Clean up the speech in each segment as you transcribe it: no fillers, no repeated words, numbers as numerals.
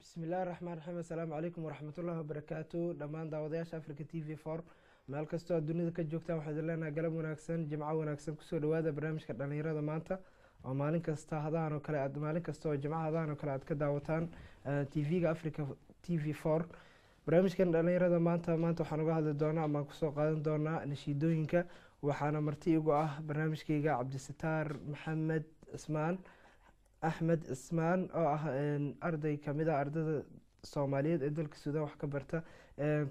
bismillahi raxmaan raxiim assalaamu calaykum waraxmatullahi wabarakaatu dhammaan daawadayaasha africa t v for meel kastoo aad dunida ka joogtaan waxaa idin leenahay galab wanaagsan jimco wanaagsan kusoo dhawaada barnaamijka dhalinyarada maanta oo maalin kasta hadahan oo kale aad maalin kasta oo jimco hadahan oo kale aad ka daawataan tv-ga africa t v for barnaamijkan dhalinyarada maanta waxaan uga hadli doonaa amaan kusoo qaadan doonaa nashiidooyinka waxaana marti igu ah barnaamijkayga cabdisataar maxamed cismaan axmed cismaan oo ah arday kamid a ardada soomaaliyeed ee dalka suudaan wax ka barta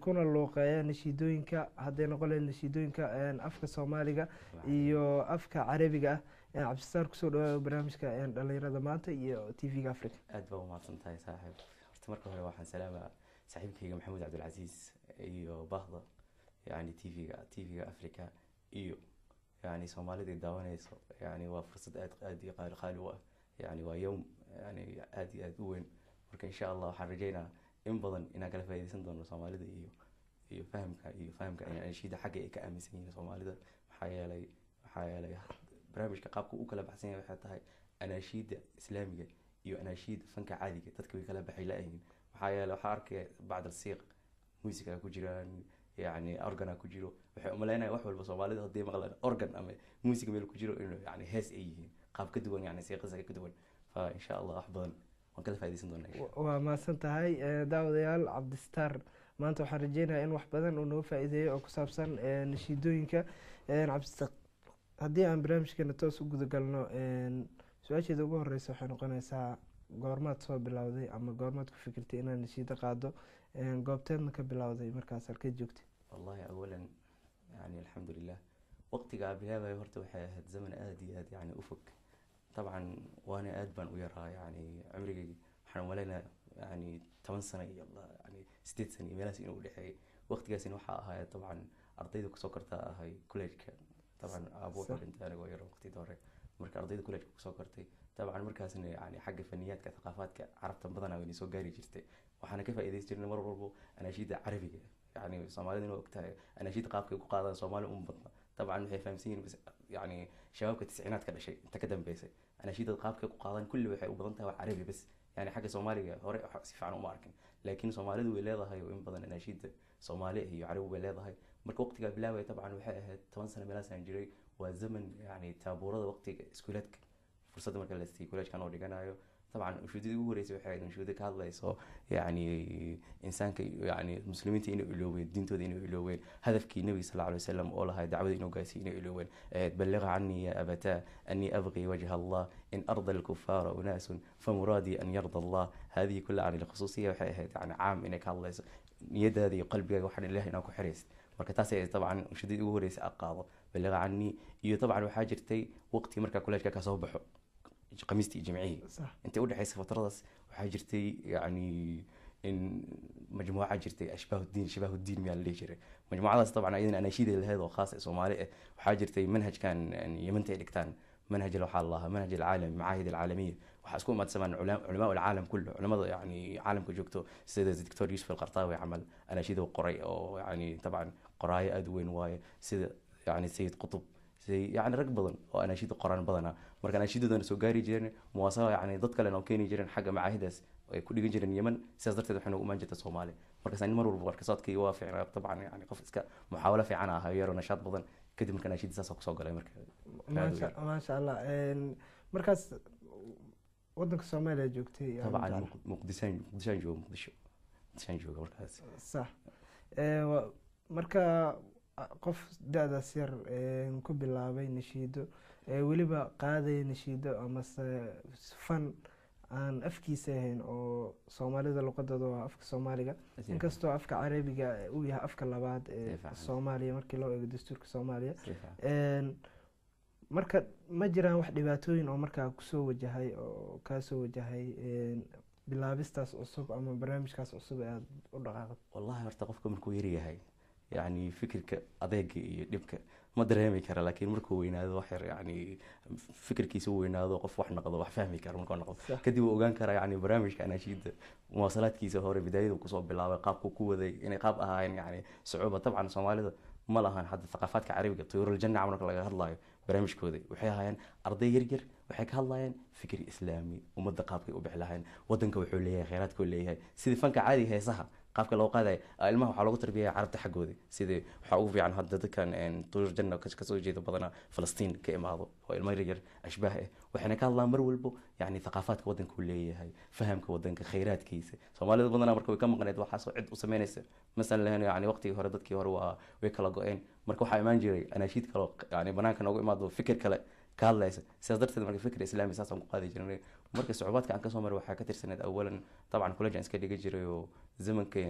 kuna luuqeeya nashiidooyinka hadday noqon lahayd nashiidooyinka afka soomaaliga iyo afka carabiga ah cabdisataar kusoo dhawaada barnaamijka dhalinyarada maanta iyo t v-ga africa. aad baa umahadsan tahay saaxiib. horta marka hore waxaan salaamaa saaxiibkayga maxamuud cabdilcasiis iyo bahda yani tv-ga africa iyo yani soomaalida daawanayso yani waa fursad aad iyo qaali u ah يعني ويوم يعني aad u weyn marka insha Allah waxaan rajeynaa in badan inaan kala faa'iideysan doono Soomaalida iyo fahamka in anshiida xagga ay ka aaminsan yihiin Soomaalida maxaa yeelay barnaamijka qaabka uu kala baxsan yahay waxay tahay anshiida islaamiga iyo anshiida fanka caadiga dadka way kala baxay laayihiin maxaa yeelay waxa arkay bacd al-siiq muusiga ku jiraan يعني organ ku jiro waxay umaleynayaan wax walba Soomaalida hadii maqlaan organ ama muusiga meel ku jiro inuu yani hees ay yihiin qaab ka duwan yani siiqada ka duwan fa insha Allah wax badan waan kala faa'iideysan doonaa. waa maasan tahay daawadayaal cabdisataar maanta waxaan rajeynayaa in wax badan uu noo faa'iideeyo oo ku saabsan nashiidooyinka cabdisataar haddii aan barnaamijkeena toos u guda galno su-aasheeda ugu horeysa waxay noqonaysaa goormaad soo bilowday ama goormaad ku fikirtay inaad nashiido qaado goobteedna ka bilowday markaas halkee joogtay? wallahi awalan yani alxamdulilah waqtiga bilaabay horta waxay ahayd zaman aad iyo aad yani u fog طبعا وانا aad baan u yaraa yani cumrigayga waxaan umaleynaa yani 10 sano iyo yani 8 sano meelahaas inuu u dhaxeeyay waqtigaasina waxaa ahaa طبعا ardayda kusoo kortaa ahay college-ka طبعا ابو inta aniga yar waqti hore marka ardayda college-ka kusoo kortay طبعا markaasna yani xagga faniyaadka thaqaafaadka carabta badanaa way soo gaari jirtay waxaana ka faa'iideysan jirnay mar walba anashiida carabiga يعني Soomaalida inuu ogtahay anashiid qaabka ku qaadaan Soomaali badna طبعا waxay fahamsiin يعني shabaabka tisciinaadka dhashay inta ka dambeysay anashiidada qaabka ku qaadaan kulli waxay u badan tahay carabi bas يعني xagga Soomaaliga hore si fiican uma arkin laakiin Soomaalidu way leedahay in badan anashiida Soomaali iyo carabi way leedahay marka waqtiga bilaabay طبعا waxay ahayd 10 sano meelaas aan jiray waa zaman يعني taabuurada waqtiga iskuuladka fursad marka la siiyay college-kan oo dhiganayo طبعا وشودي ugu horeysay waxay ahayd shuudi ka hadlayso yani insaanka yani muslimiinta inay iloobeen diintooda inay iloobeen hadafkii nabiga sallallahu alayhi wasallam oo lahaa dacwada inuu gaarsiiyo inay iloobeen balligh anni ya abata anni abghi wajha Allah in arda al-kuffar unas famuradi an yarda Allah hadhihi kullu aan al-khususiyya waxay ahayd yani caam inay ka hadlayso niyadaada iyo qalbigaaga waxaan ilaahay inaa ku xiriirsid marka taas ay طبعا shuudi ugu horeysay aqaado balligh anni iyo طبعا waxaa jirtay waqti marka college-ka ka soo baxo قميصتي جمعيه انت ودي حيس فترة وحاجرتي يعني ان مجموعه جرتي شبه الدين مال اللي جري مجموعه طبعا ايضا اناشيد لهذا خاص صومالي وحاجرتي منهج كان يعني يمنتي دكتان منهج لوحة الله منهج العالم معاهد العالميه وحاسكون ما تسمى علماء العالم كله علماء يعني عالم كجوكتو سيد الدكتور يوسف القرطاوي عمل اناشيد وقري او يعني طبعا قرايه ادوين واي سيد يعني سيد قطب يعني rag badan oo anashiid qoran badana marka anashiidadana soo gaari jireen muwaasala yani dad kale oo keenay jireen xagga macaahidaas ay ku dhigan jireen Yemen sidaas darteed waxaan ugu imaan jirtay Soomaali marka saan mar walba warkasaadkii waa fiicnaa طبعا yani qof iska muxaawala fiican ah yaro nashaad badan kadib marka anashiidadaas ku soo galay marka ma sha Allah markaas wadanka Soomaaliya joogtay طبعا muqdishaan jooga markaas sax marka qof da'daas yar ku bilaabay nashiido weliba qaaday nashiido ama fan aan afkiisa ahayn oo Soomaalida luqadooda waa afka Soomaaliga inkastoo afka carabiga uu yahay afka labaad ee Soomaaliya markii loo eego dastuurka Soomaaliya marka ma jiraan wax dhibaatooyin oo markaa kusoo wajahay oo ka soo wajahay bilaabistaas cusub ama barnaamijkaas cusub ee aad u dhaqaaqday? wallahi horta qofka markuu yar yahay يعني فكرك أضيق يدبك ما درهمي كره لكن مركو وينادو وحر يعني فكر كيسو وينادو قف وحنا قضوا وحفهمي كره مركو نقض كدي وأوجان كره يعني برامج كأنا شيد مواصلات كيسو هوري بداية وكسب بالله قاب كوكو ذي يعني قاب يعني صعوبة طبعا Soomaalida ma lahan hadda thaqaafaadka carabiga tuyuurul janna marka laga hadlayo barnaamijkooda waxay ahaayeen arday yar yar waxay ka hadlayeen fikir islaami ummadda qaabkay u bixi lahayn wadanka wuxuu leeyahay kheyraadkuu leeyahay sidii fanka caadiga heesaha qaabka loo qaadayo ilmaha waxaa loogu tarbiyaya carabta xaggooda sidii waxaa ugu fiican hadda dadkan tuyuur janna kasoo jeeda badanaa falastiin ka imaado oo ilmo yar yar ashbaah ah waxayna ka hadlaan mar walbo yani thaqaafaadka wadanka uu leeyahay fahamka wadanka kheyraadkiisa soomaalida badanaa marka way ka maqneed waxaasoo cid u sameynaysa masalan lahayn yani waqtigii hore dadkii hore waa way kala go-een marka waxaa imaan jiray anaashiid kaloo yani banaanka noogu imaado fikir kale ka hadlaysa sidaas darteed marka fikir islaami saasaan ku qaadi jirnay marka sucubaadka aan kasoo maray waxaa ka tirsaneed awalan dabcan college aan iska dhiga jiray oo zamanka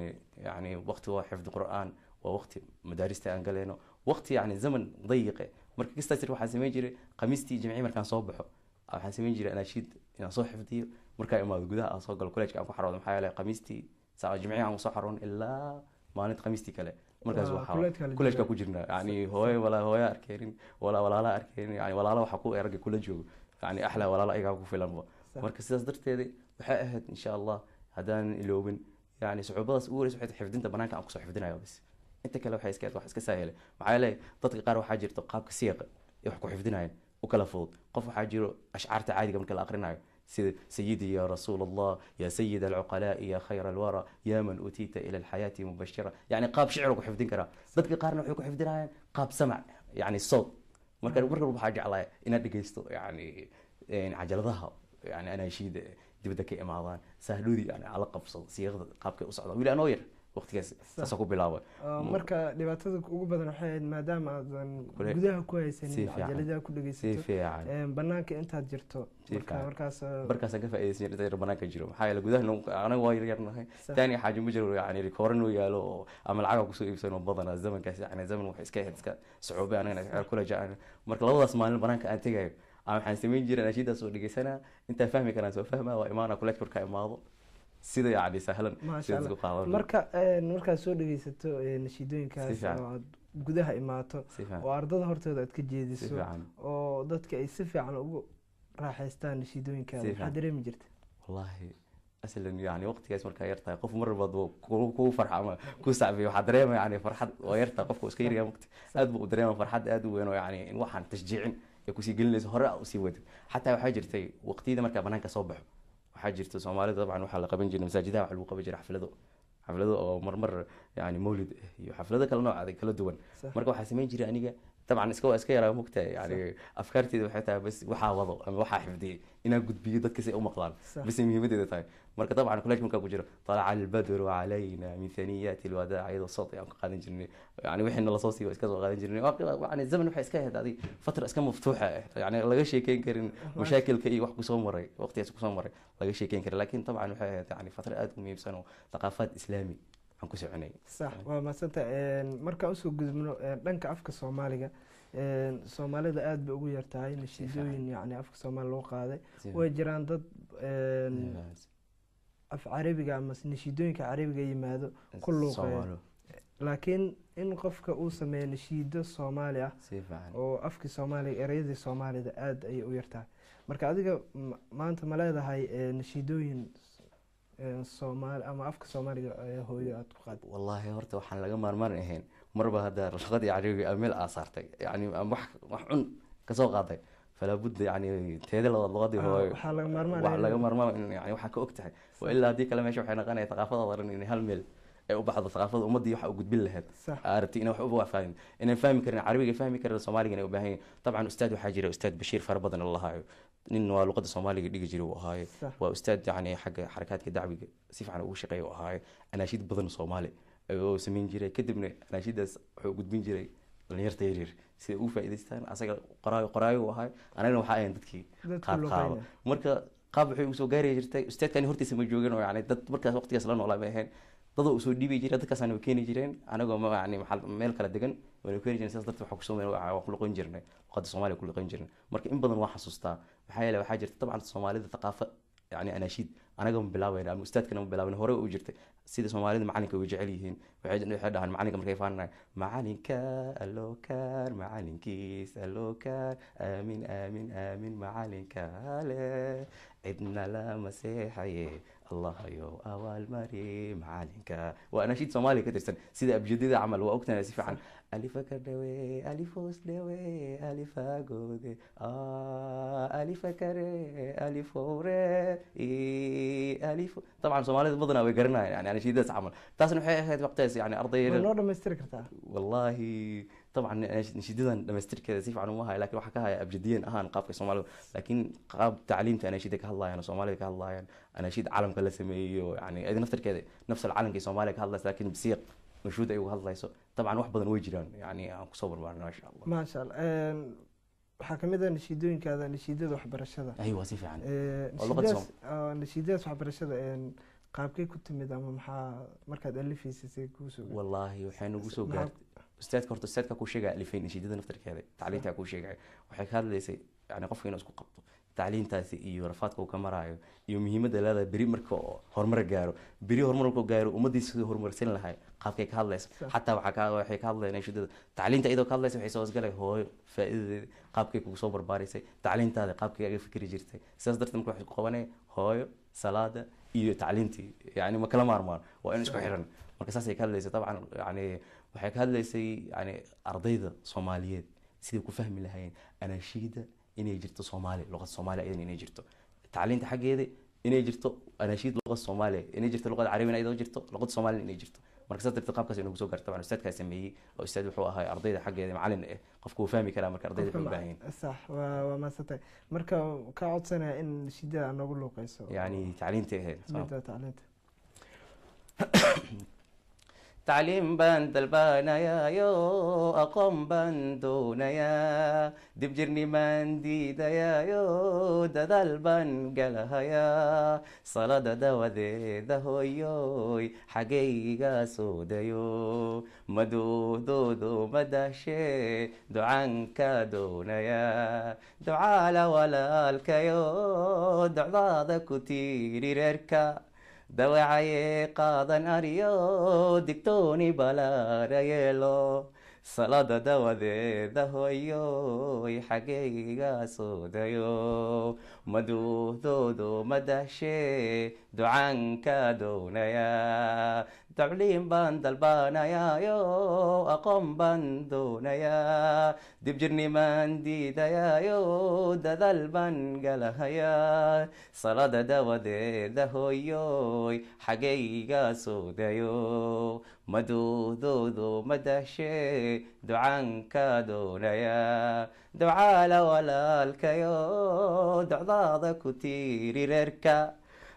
yani waqti waa xifdi qur'aan waa waqti madaarista aan galeyno waqti yani zaman dayiqe marka kastaas waxaan sameyn jiray khamiistii jimcii markaan soo baxo waxaan sameyn jiray anaashiid inaan soo xifdiyo markaa imaado gudaha aan soo galo college aan ku xaroodo maxaa yeelay khamiistii saa jimcii aan soo xaroon ilaa maalinta khamiistii kale markaas waxaa kuleejka ku jirnaa yani hooyo arkeenin walaala arkeenin yani walaala waxa ku eragay kula joogo yani axlaa walaala ayagaa ku filanba marka sidaas darteeda waxay ahayd insha allah haddaan iloobin yani sucuubadaas ugu horeysa waxay xifdinta banaanka aan kusoo xifdinayo bas inta kale waxay iska saahilay maxaa yeelay dadka qaar waxaa jirto qaabka siiqa iyo wax ku xifdinayaan u kala fudud qof waxaa jiro ashcaarta caadiga marka la aqrinayo سيد سيدي يا رسول الله يا سيد العقلاء يا خير الورى يا من أتيت إلى الحياة مبشرة يعني قاب شعرك وحفظين كرا ضدك قارن وحيك وحفظين قاب سمع يعني الصوت مركب بحاجة على إن دقيستو يعني عجلتها يعني أنا شيء دي بدك إمامان سهلودي يعني على قفص صيغ قابك أصعد ولا نوير waqtigaas saas ku bilaabay marka dhibaatada ugu badan waxay ahayd maadaama aadan gudaha ku haysanin cajaladaha ku dhageysato banaanka intaad jirto markaas ka faa'iideysan inta banaanka jiro maxaa yeelay gudaha anaga waa yarnahay taani xaajo ma jiro yani rikoran uu yaalo ama lacag ku soo iibsano badan zamankaas yani zaman wax iska ahayd iska sucuubay anaga kula jaan marka labadaas maalin banaanka aan tagayo waxaan sameyn jiray nashiidaas oo dhageysana inta fahmi karaan soo fahmaa waa imaana kula korka imaado sida yani sahlan markaad soo dhageysato nashiidooyinkaas oo aad gudaha imaato oo ardada hortooda aad ka jeediso oo dadka ay si fiican ugu raaxaystaan nashiidooyinkaada maxaa dareemi jirta wallahi aslan yani waqtigaas markaa yartahay qof mar walba ku farxa ama ku sacbiyo waxaa dareema yani farxad oo yartaa qofka iska yaryaa waqti aad buu dareema farxad aad u weyn oo yani in waxaan tashjiicin ee kusii gelinayso hore usii wado xataa waxaa jirtay waqtiyada markaa banaanka soo baxo waxaa jirta soomaalida dabcan waxaa la qaban jiray masaajidaha waxa lagu qaban jiray xaflado oo marmar yani mawlid iyo xaflado kala nooc adag kala duwan marka waxaa sameyn jiray aniga dabcan iska yaraa mugtahay yani afkaarteeda waxay tahay bas waxaa wado ama waxaa xifdiyey inaan gudbiyo dadka si ay u maqlaan bas muhiimadeeda tahay marka dabcan college markaa ku jiro طلع البدر علينا من ثنيات الوداع iyadoo صوت aan ka qaadan jirnay yani wixii la soo siiyo iska soo qaadan jirnay yani zaman waxa iska ahayd adi fatra iska maftuuxa yani laga sheekeyn karin mashaakilka iyo wax ku soo maray waqtigaas ku soo maray laga sheekeyn karin laakiin dabcan waxa ahayd yani fatra aad u muhiimsan oo thaqaafaad islaami aan ku soconay sax waa maasanta marka u soo gudubno dhanka afka Soomaaliga Soomaalida aad bay ugu yartahay nashiidooyin yani afka Soomaali loo qaaday way jiraan dad af carabiga ama nashiidooyinka carabiga yimaado ku luuqeeyo laakiin in qofka uu sameeyo nashiido Soomaali ah oo afka Soomaaliga erayada Soomaalida aad ay u yartahay marka adiga maanta ma leedahay nashiidooyin Soomaali ama afka Soomaaliga hooyo aad ku qaad wallahi horta waxaan laga maarmaan ahayn marba hada shaqadii carabiga amil aasartay yani wax cun ka soo qaaday فلا بد يعني تهدي اللغة هو laga maarmaan يعني waxa ka ogtahay وإلا hadii kale meesha waxay noqonaysaa thaqaafada daran in hal meel ay u baxdo thaqaafada ummadii waxa u gudbin lahayd aragti inay wax u fahmin inay fahmi karin carabiga fahmi karin Soomaaliga inay u baahan yihiin طبعا ustaad waxa jira ustaad Bashiir Farabadan Allah haayo nin waa luqada Soomaaliga dhigi jiray oo haayo waa ustaad yani xagga xarakaadka dacwiga si fiican ugu shaqeeyo oo haayo anaashid badan Soomaali oo sameyn jiray kadibna anaashidaas wuxuu gudbin jiray dhalinyarta yaryar si uu faa'iideystaan asaga qoraayo ahay anagana waxa ay dadkii qaab marka qaab wuxuu soo gaaray jirtay ustaadkani hortiisa ma joogin oo yani dad markaas waqtigaas la noolaa ma ahayn dad oo soo dhiibay jiray dadkaas aan keeni jireen anaga ma yani meel kala degan waan keeni jirnay sidaas dadka waxa ku soo meeray wax ku luqan jirnay qad Soomaaliya ku luqan jirnay marka in badan waxa xasuustaa waxa yeelay waxa jirta dabcan Soomaalida thaqaafad yani anaashid anaga ma bilaabayna ama ustaadkana ma bilaabayna hore u jirtay sida Soomaalida macalinka way jecel yihiin waxay dhahaan macalinka markay faanayaan macalinka alookaar macalinkiis alookaar aamin aamin aamin macalinka le cidna la maseexaye الله يو أول مري معلنك وأنا شيء صومالي كتير سيدا بجديد عمل وقتنا نسيف عن ألف كردوي ألف وسدوي ألف أجودي ألف كري ألف وري ألف طبعا صومالي بضنا ويقرنا يعني أنا شيء ده عمل تاسن حياة وقتها يعني أرضي والله ما يستركتها والله طبعا نشيدنا لما استرك كذا سيف عنه وهاي لكن وحكاها أبجديا أهان قاب صومالي لكن قاب تعليمته أنا شيدك هالله يعني صومالي كهالله يعني أنا شيد عالم كله سميه يعني إذا نفترض كذا نفس العالم كي صومالي كهالله لكن بسيق مشهود أيوه هالله يسوع طبعا واحد بدن ويجران يعني صبر معنا ما شاء الله ما شاء الله حكمدا نشيدون كذا نشيدات وحبرشة أيوه سيف يعني نشيدات وحبرشة qaabkay ku timid ama maxaa markaad alifiisay ku soo wallahi waxaan ugu soo gaartay ustaadka ku sheegay alifeen nishidada naftarkeeda tacliinta ku sheegay waxay ka hadlaysay yani qofka inuu isku qabto tacliintaasi iyo rafaadka uu ka marayo iyo muhiimadda leedahay bari marka horumar gaaro bari horumarku gaaro ummadiisa sidoo horumarsan lahayd qaabkay ka hadlayso xataa waxay ka hadlayeen nishidada tacliinta iyadoo ka hadlaysa waxay soo wasgalay hooyo faa'iidadeeda qaabkay kugu soo barbaarisay tacliintaada qaabkay aga fikri jirtay sidaas darteed marka waxay ku qabanay hooyo salaada iyo tacliintii yani ma kala maarmaan waa in isku xiran marka saasay ka hadlaysay dabcan yani waxay ka hadlaysay yani ardayda Soomaaliyeed sidii ku fahmi lahaayeen anashiida inay jirto Soomaali luqad Soomaali aydan inay jirto tacliinta xageeda inay jirto anashiid luqad Soomaali inay jirto luqad Carabi aydan jirto luqad Soomaali inay jirto marka saas darteed qaabkaas inuu soo gaarto dabcan ustaadka sameeyay oo ustaad wuxuu ahaa ardayda xageeda macallin qofku fahmi kara marka ardayda u baahan صح وما ستay marka ka codsanaa in shida anagu luqayso yani tacliinta tacliinta تعليم بان دلبانا يو أقوم بان دونا يا دبجرني من ديدا يو ددال بان قالها يا صلاة دوا ذا هويوي حقيقة سودا يو مدو دو دو مداشي دعانك دونا يا دعالا ولا الكيو دعضاضا كتيري ريركا دواعي قاضن أريو دكتوني بلا ريلو صلاة دوا ذي دهويو حقيقة سودايو مدو دو دو مدهشي دعانك دونايا تعليم بان دلبانا يو أقوم بان دونايا دبجرني من ديدا يو ددل بان قالها يا صلاة دوا ذي دهويو حقيقة سودايو مدو دو دو مدهشي دعانك دونايا دعالا ولا الكيو دعضاضا كتيري ريركا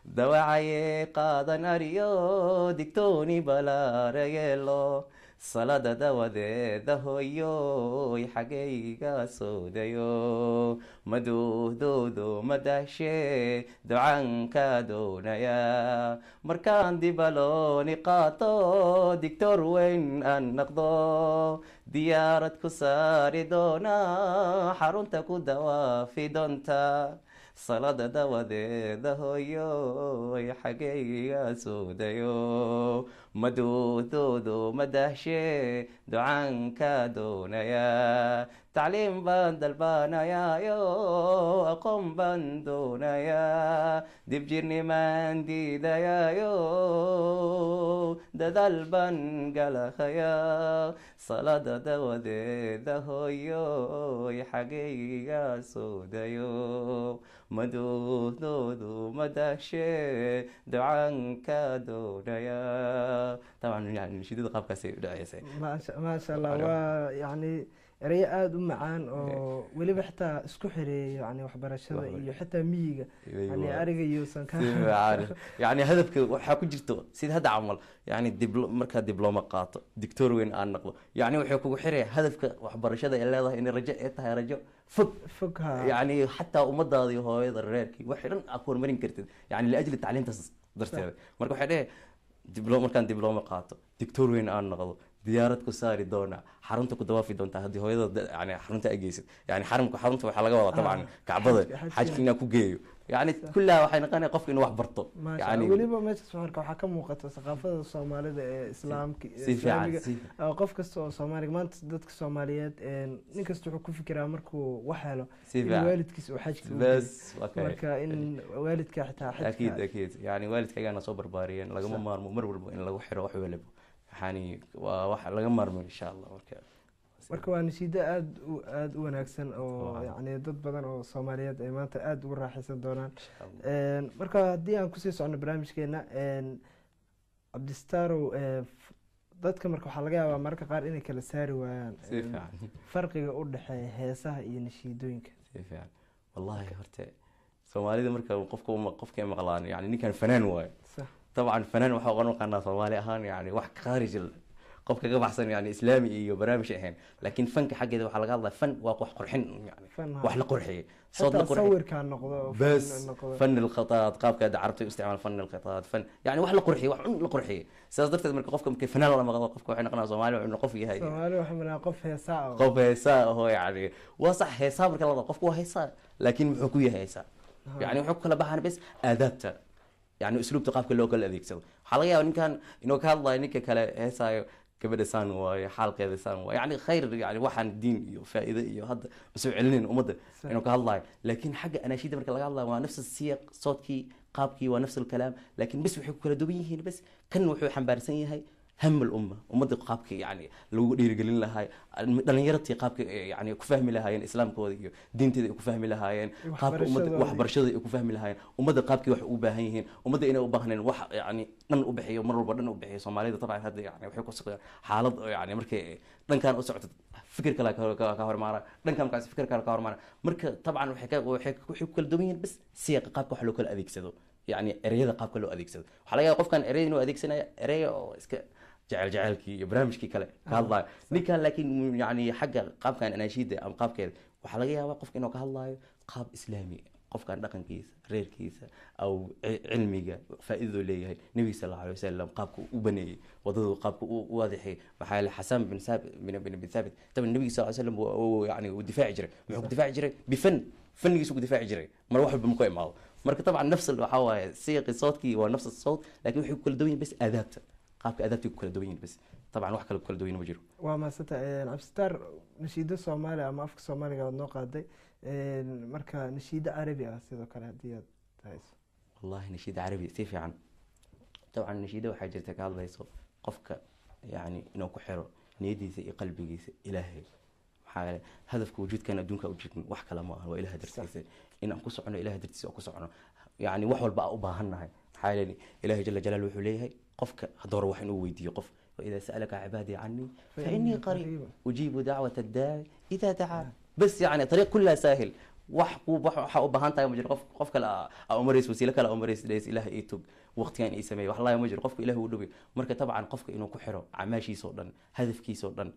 دواعي قاضن أريو دكتوني بلا ريلو صلاة دوا ذي دهويو حقيقة سودايو مدو دو دو مدهشي دعانك دونايا مركان دي بالوني قاطو دكتور وين النقضو ديارة كساري دونا حرونتكو دوا في دونتا صلاة دوا ذي دهويو حقيقة سودايو مدو دو دو مدهشي دعانك دونايا تعليم بند البانايا يو أقوم بندونايا دبجرني من ديدا يو ددال بن قالخيا صلاة دوا ذي دهويو حقيقة سودايو مدو دو دو مدهشي دعانك دونايا طبعا يعني نشيد قاب كاسي دعيسي ما شاء الله ويعني erey aad u macaan oo waliba xitaa isku xireeyo yani waxbarashada iyo xitaa miyiga yani ariga iyo sanka yani hadafka waxa ku jirto sida hada camal yani marka dibloma qaato doctor weyn aan noqdo yani wuxuu kugu xiray hadafka waxbarashada ee leedahay in rajo ay tahay rajo fog yani xataa ummadaada iyo hooyada reerkii wax dhan aad horumarin kartid yani la ajli tacliintaas darteeda marka waxa dhahay markaan dibloma qaato doctor weyn aan noqdo diyaarad ku saari doona xarunta ku dawaafi doonta hadii hooyada yani xarunta ay geysid yani xarunta waxa laga wadaa tabcan kacbada xajkiina ku geeyo يعني كلها waxay noqonaysaa qofka inuu wax barto يعني waliba meesha marka waxa ka muuqata thaqaafada Soomaalida ee islaamiga qof kasta oo Soomaali maanta dadka Soomaaliyeed nin kasta wuxuu ku fikiraa markuu wax helo waalidkiisa uu xajka bas marka in waalidka xitaa xajka أكيد يعني waalidkayga soo barbaariyeen lagama maarmo mar walba in lagu xiro wax walba يعني wax laga maarmo insha Allah marka waa nasiida aad u wanaagsan oo yani dad badan oo Soomaaliyeed ay maanta aad ugu raaxaysan doonaan marka haddii aan kusii socono barnaamijkeena Cabdistaar dadka marka waxaa laga yaabaa marka qaar inay kala saari waayaan farqiga u dhaxeeya heesaha iyo nasiidooyinka wallahi horta Soomaalida marka qofka maqlaan yani ninkan fanaan waay طبعا fanaan waxa uu qanqanaa Soomaali ahaan yani wax kharij qofka ka baxsan yani islaami iyo barnaamij ahaan laakiin fanka xageeda waxa laga hadlaa fan waa wax qurxin yani wax la qurxiyo صوت تصوير كان نقضه بس فن الخطاط قاب كذا عرفتي استعمال فن الخطاط فن يعني wax la qurxiyo wax la qurxiyo sidaas darteed marka qofka markay fanaan la maqlo qofka waxay noqonaa Soomaali oo qof yahay Soomaali waxa mana qof heesaa qof heesaa oo yani waa sax heesaa marka la qofku waa heesaa laakiin muxuu ku yahay heesaa yani wuxuu kala baxaan bas aadaabta يعني اسلوب ثقافه لو كل adeegsado waxa laga yaabaa ninkan inuu ka hadlayo ninka kale heesaayo gabadha saan waa xaalkeeda saan waa yani khayr yani waxaan diin iyo faa'iido iyo hadda soo celinin umada inuu ka hadlayo laakiin xagga anaashida marka laga hadlayo waa nafs siyaq صوتكي qaabkii waa nafs الكلام laakiin bas wuxuu kala duwan yihiin bas kan wuxuu xambaarsan yahay هم الأمة ومدة قابك يعني لو دير قلنا لها دلنيرتي قابك يعني كفهم لها يعني إسلام كودي دين تدي كفهم لها يعني قابك ومدة وحبر شذي كفهم لها ومدة قابك وباهين ومدة إنا وباهن وح يعني نن أبحي ومر وبرنا أبحي Soomaalida طبعا هذا يعني وحكوا سقيا حالد يعني مركي دن كان أسعد فكر كلا كهور مارا دن كان كاس فكر كلا كهور مارا مرك طبعا وحكوا كل دومين بس سياق قابك حلو كل أذيك سدو يعني أريد قابك لو أذيك سدو حلاقي قف كان أريد إنه أذيك سنة أريد إسك جعلكي برنامجكي كله كهالله نكان لكن يعني حق قاب كان أناشيد أم قاب كذا وحلاقيها وقف إنه كهالله قاب إسلامي قف كان رقم كيس غير كيس أو علمي فإذا ليه النبي صلى الله عليه وسلم قابك وبني وضد قابك واضحي وحال حسن بن ثابت بن ثابت طب النبي صلى الله عليه وسلم يعني ودفاع جري محو دفاع جري فن يسوق دفاع جري ما واحد بمقاي معه مركب طبعا نفس الحوا سياق صوتكي ونفس الصوت لكن يحب كل دوين بس أدابته قابك أدابتي كل دوين بس طبعا واحد كل دوين مجرو وما ستا عبستار نشيد Soomaali ama afka Soomaaliga noo qaaday marka nashiid carabi ah sidoo kale hadii aad hayso والله نشيد عربي si fiican طبعا نشيد waxa jirta ka hadlayso qofka yani inuu ku xiro niyadiisa iyo qalbigiisa Ilaahay maxaa hadafka wujudkan adduunka u jirtin wax kale ma aha waa Ilaahay dartiisa inaan ku socono Ilaahay dartiisa ku socono yani wax walba u baahanahay maxaa Ilaahay jalla jalaaluhu wuxuu leeyahay qofka hadoor wax inuu weydiiyo qof وإذا سألك عبادي عني فإني قريب أجيب دعوة الداعي إذا دعا بس يعني طريق كلها سهل وحو بهانتا مجرد قفك لا أمريس وسيلك لا أمريس ليس إله إيتوب وقت كان يسمي والله مجرد قفك إله ودبي مركب طبعا قفك إنه كحره عماشي صودا هدف كي صودا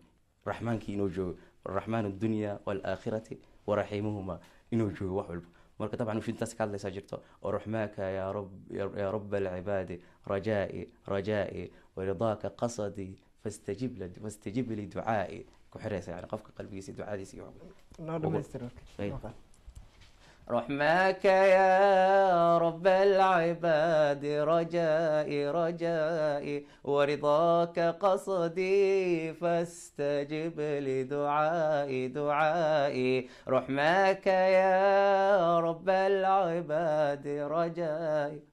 رحمن كي نوجو الرحمن الدنيا والآخرة ورحيمهما إنوجو وحول مركب طبعا وش انت سكال لي ساجرته ورحماك يا رب العباد رجائي ورضاك قصدي فاستجب لي دعائي كحريص يعني قفك قلبي يسي دعائي يسي رحماك يا رب العباد رجائي ورضاك قصدي فاستجب لدعائي رحماك يا رب العباد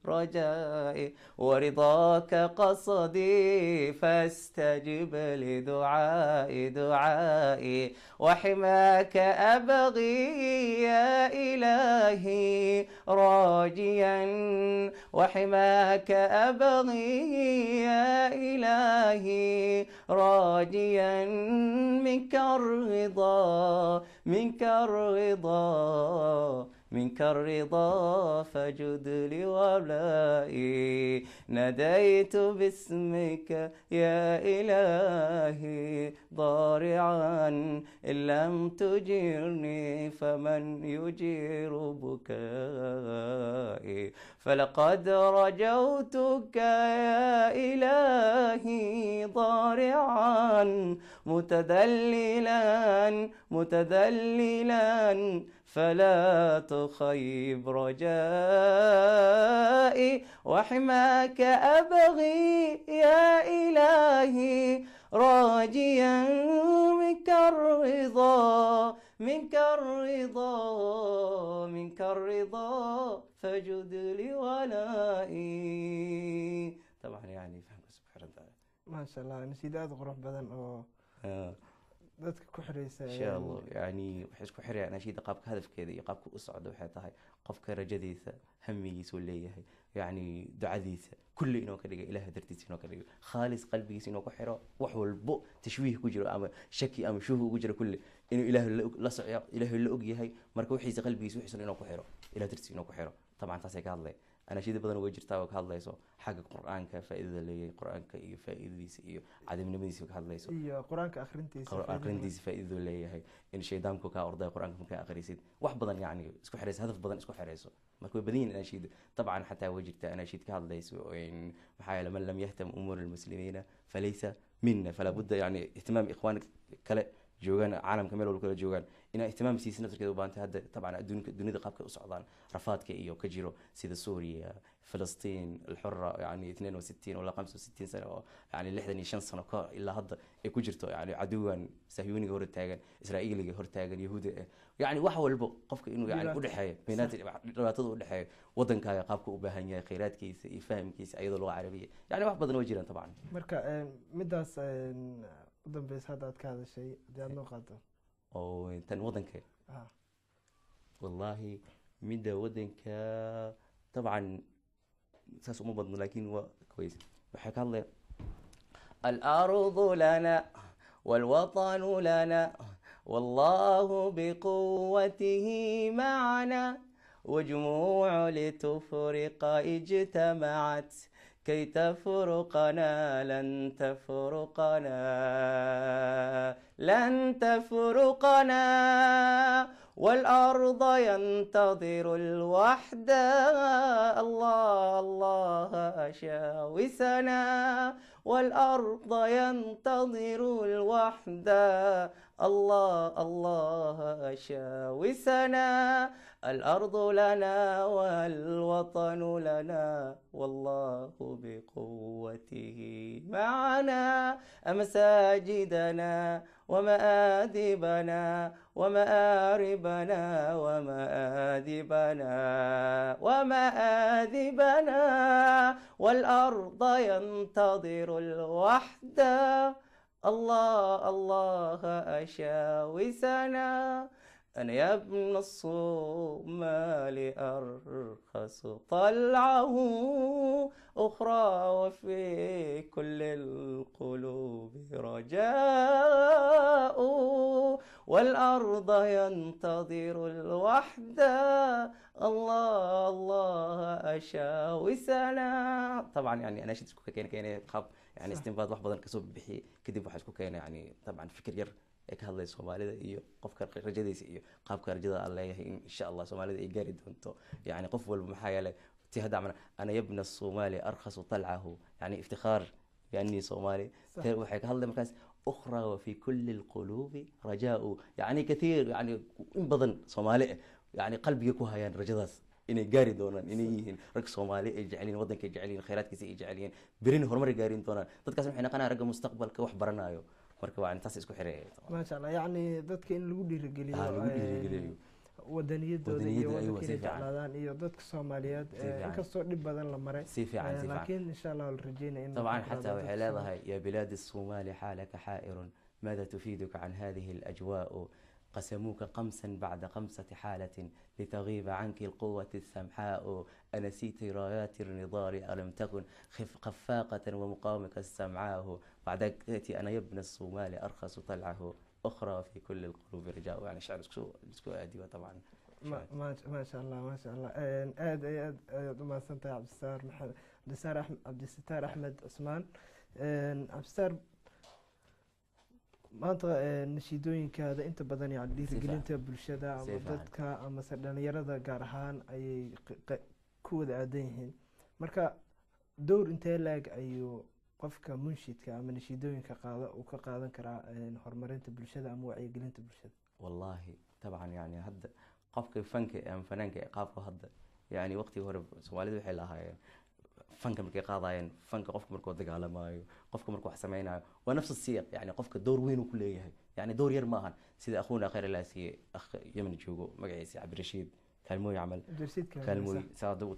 رجائي ورضاك قصدي فاستجب لدعائي وحماك أبغي يا إلهي راجيا وحماك أبغي يا إلهي راجيا منك الرضا فجد لي ولائي ناديت باسمك يا إلهي ضارعا إن لم تجرني فمن يجير بكائي فلقد رجوتك يا إلهي ضارعا متذللا فلا تخيب رجائي وحماك أبغي يا إلهي راجيا منك الرضا منك الرضا منك الرضا فجد لي ولائي. طبعا يعني فهم سبحان الله. ما شاء الله nasiid aad u qurux badan oo dadka ku xiraysa إن شاء الله يعني waxay isku xirayaan nashiida qaabka hadafkeeda iyo qaabka u socdo waxay tahay qofka rajadiisa hamigiisa uu leeyahay yani ducadiisa kulli inuu ka dhigo ilaahay dartiisa inuu ka dhigo khaalis qalbigiisa inuu ku xiro wax walbo tashwiih ku jiro ama shaki ama shuhu ugu jiro kulli inuu ilaahay la socyo ilaahay la og yahay marka wixiisa qalbigiisa wixiisa inuu ku xiro ilaahay dartiisa inuu ku xiro طبعا taasay ka hadlay anashiida badan way jirtaa oo ka hadlayso xagga quraanka faa'iidada leeyahay quraanka iyo faa'iidadiisa iyo cadimnimadiisa ka hadlayso iyo quraanka akhrintiisa faa'iidadu leeyahay in shaydaanku ka orday quraanka marka akhrisid wax badan yani isku xirayso hadaf badan isku xirayso marka way badan anashiida طبعا حتى way jirtaa anashiid ka hadlayso in maxaa yeelay man lam yahtam umur almuslimiina falaysa minna fala budda yani ihtimam ikhwan kale joogan caalamka meel walba kala joogan inay ihtimaam siisin naftirkeeda u baahantay hadda طبعا dunida qaabka u socdaan rafaadka iyo ka jiro sida Suuriya فلسطين الحرة يعني 62 ولا 65 سنة يعني 65 سنة إلا هذا يكون جرتو يعني عدوا سهيوني هور تاجن إسرائيلي هور تاجن يهود يعني واحد والبو قفك إنه يعني كل حياة بينات رباطات كل حياة وطن كاي قابك وبهنيا خيرات كيس يفهم كيس أيضا لغة عربية يعني واحد بدنا وجيران طبعا مركا مداس وطن بيس هذا كذا الشيء ديال نقطة أو تن وطن كاي والله مدة وطن كا طبعا ساس مو بدنا لكن هو كويس وحكى الله الأرض لنا والوطن لنا والله بقوته معنا وجموع لتفرق اجتمعت كي تفرقنا لن تفرقنا لن تفرقنا والأرض ينتظر الوحدة الله الله أشاوسنا والأرض ينتظر الوحدة الله الله أشاوسنا الأرض لنا والوطن لنا والله بقوته معنا مساجدنا ومآدبنا ومآربنا ومآدبنا والأرض ينتظر الوحدة الله الله أشاوسنا أنا يا ابن الصومال أرخص طلعه أخرى وفي كل القلوب رجاء والأرض ينتظر الوحدة الله الله أشاوسنا طبعا يعني أنا شفت كان خاب يعني استنباط واحد بدل كسب بحي كذب واحد كان يعني طبعا فكر ير ka hadlay Soomaalida iyo qofka rajadiisa iyo qaabka rajada Allah yahay in insha Allah Soomaalida ay gaari doonto yani qof walba maxaa yeelay ti hada ana yabna Soomaali arkhas tal'ahu yani iftikhar yani Soomaali waxay ka hadlay markaas ukhra wa fi kulli alqulubi raja'u yani kathir yani in badan Soomaali yani qalbiga ku hayaan rajadaas inay gaari doonaan inay yihiin rag Soomaali ay jeceliin wadanka jeceliin khayraadkiisa ay jeceliin birin horumar gaarin doonaan dadkaas waxay naqanaa rag mustaqbalka wax baranayo marka waa intaas isku xireeyay ma sha Allah yani dadka in lagu dhiirigeliyo wadaniyadooda iyo waddanka jeclaadaan iyo dadka Soomaaliyeed inkastoo dhib badan la maray laakiin insha Allah la rajeynaa in طبعا حتى waxay leedahay ya bilad الصومال حالك حائر ماذا تفيدك عن هذه الأجواء قسموك قمسا بعد قمسة حالة لتغيب عنك القوة السمحاء أنسيت رايات النضال ألم تكن خفاقة ومقامك السمعاء بعدك تأتي أنا يبنى الصومال أرخص طلعه أخرى في كل القلوب رجاء يعني شعر اسكو أديبة طبعا ما شاء الله ما شاء الله آد ما سنت عبد الستار أحمد عثمان عبد الستار maanta nashiidooyinkaada inta badan yani dhiirigelinta bulshada ama dadka ama dhalinyarada gaar ahaan ayay ku wada aadan yihiin marka dowr intee laag ayuu qofka munshidka ama nashiidooyinka qaada uu ka qaadan karaa horumarinta bulshada ama wacyigelinta bulshada والله طبعا يعني هذا qofka fanka ama fanaanka qaabka hadda yani waqtiga hore Soomaalidu waxay lahaayeen fanka markay qaadayeen fanka qofka markuu dagaalamayo qofka markuu wax sameynayo waa nafs siyaq yani qofka door weyn uu ku leeyahay yani door yar ma ahan sida akhuuna khayr ilaasi akh Yemen joogo magaciisa Cabdirashiid كلموي عمل كلموي سادو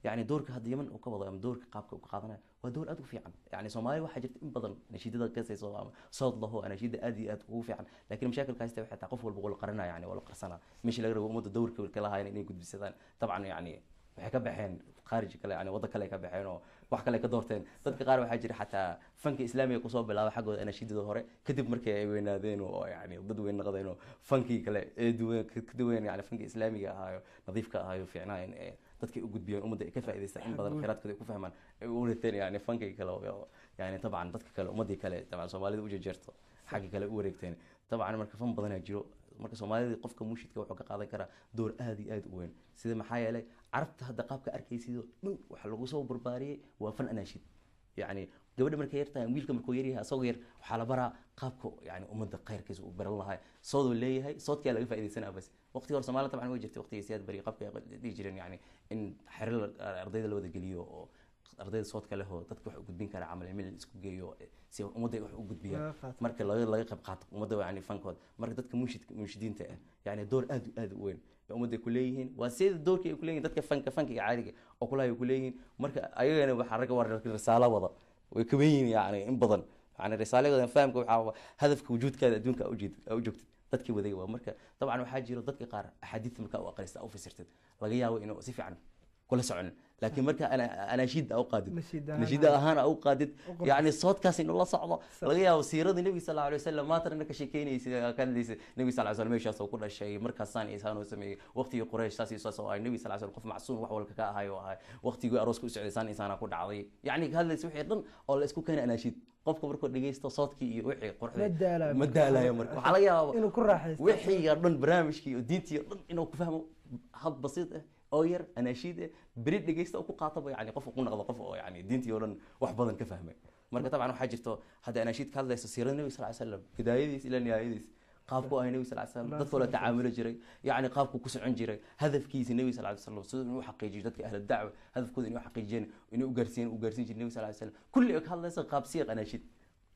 يعني دورك هذا يمن وكبض أم دورك قابك وقاضنا ودور أدو في عن يعني صومالي واحد جت بدل نشيد ذا كذا صوت له أنا نشيد أدي أدو في عن لكن مشاكل كاستوي حتى قف والبقول قرنا يعني ولا قرصنا مش اللي قرب مود دورك والكلام هاي إني كنت بسيطان طبعا يعني وحكى بحين خارج كلا يعني وضع كلا كبحين وحكى لك دورتين ضد قارب حاجة حتى فنك إسلامي قصاب بالله حقه أنا شيد ظهره كتب مركي وين هذين ويعني ضد وين نقضينه فنكي كلا كدوين يعني فنك إسلامي هاي نظيف كهاي في عناية ضد وجود بيان أمد كيف إذا استحين بدل الخيرات كده كفهمان يقول الثاني يعني فنكي كلا يعني طبعا ضد كلا أمد كلا طبعا صومالي وجه جرته حاجة كلا أوريك ثاني طبعا مركب فن بدنا يجرو marka Soomaalida qofka muushidka wuxuu ka qaadan karaa door aad iyo aad u weyn sida maxaa yeelay carabta hadda qaabka arkaysido dhan waxa lagu soo barbaariyay waa fan anaashid yani gabadha markay yartahay wiilka markuu yar yahay asagoo yar waxa la baraa qaabka yani umada khayrkiisa u baran lahaay soo leeyahay soodka laga faa'iideysanaa bas waqti hore Soomaalida taban way jirtay waqtigiisa siyaad bari qaabka ay jireen yani in xiriir ardayda la wada geliyo oo ardayda soodka leh oo dadka wax u gudbin kara camal meel isku geeyo si umada wax u gudbiyaan marka laga qayb qaato umada yani fankood marka dadka muushidiinta ah yani door aad u weyn umada ku leeyihiin waa sida doorkii ay ku leeyihiin dadka fanka caadiga oo kula ay ku leeyihiin marka ayagana waxa raga war risaalo wada way ka weyn yani in badan yani risaalada fahamka waxa hadafka wujudkaada adduunka u joogtid dadkii waday waa marka طبعا waxa jiro dadka qaar axaadiis marka u aqrista oo fasirtid laga yaabo inuu si fiican كل سعن لكن مركا أنا شيد أو قادد نشيد أهان أو قادد يعني الصوت كاس إنه الله صعبة لقيا وسيرة النبي صلى الله عليه وسلم ما ترى إنك شيكيني كان ليس النبي صلى الله عليه وسلم يشاف كل شيء مركا ثاني إنسان وسمي وقت قريش ساسي ساسو النبي صلى الله عليه وسلم قف معصوم وحول كا هاي وهاي وقت يقول أروسكو إنسان إنسان أكون عظيم يعني هذا يسوي يضن أو اسكو كان أنا شيد qofka markuu dhageysto soodkii iyo wixii quruxda madaalaya marka waxa laga yaabaa inuu ku raaxaysto wixii dhan barnaamijkii diintii dhan inuu ku fahmo hab basiid ah oo yar anaashiid bari dhageysto oo ku qaataba yani qof ku noqdo qof oo yani diintii dhan wax badan ka fahmay marka taban waxa jirto hada anaashiid ka hadlayso siirada nabiga sallallahu alayhi wasallam bidaayadiis ila nihaayadiis qaabku ay nabiga sallallahu alayhi wasallam dadka la tacaamul jiray yani qaabku ku socon jiray hadafkiisa nabiga sallallahu alayhi wasallam sidoo uu xaqiijiyo dadka ahla dacwa hadafkooda inuu xaqiijiyeen inuu u gaarsiin jiray nabiga sallallahu alayhi wasallam kulli ka hadlayso qaab siiq anaashiid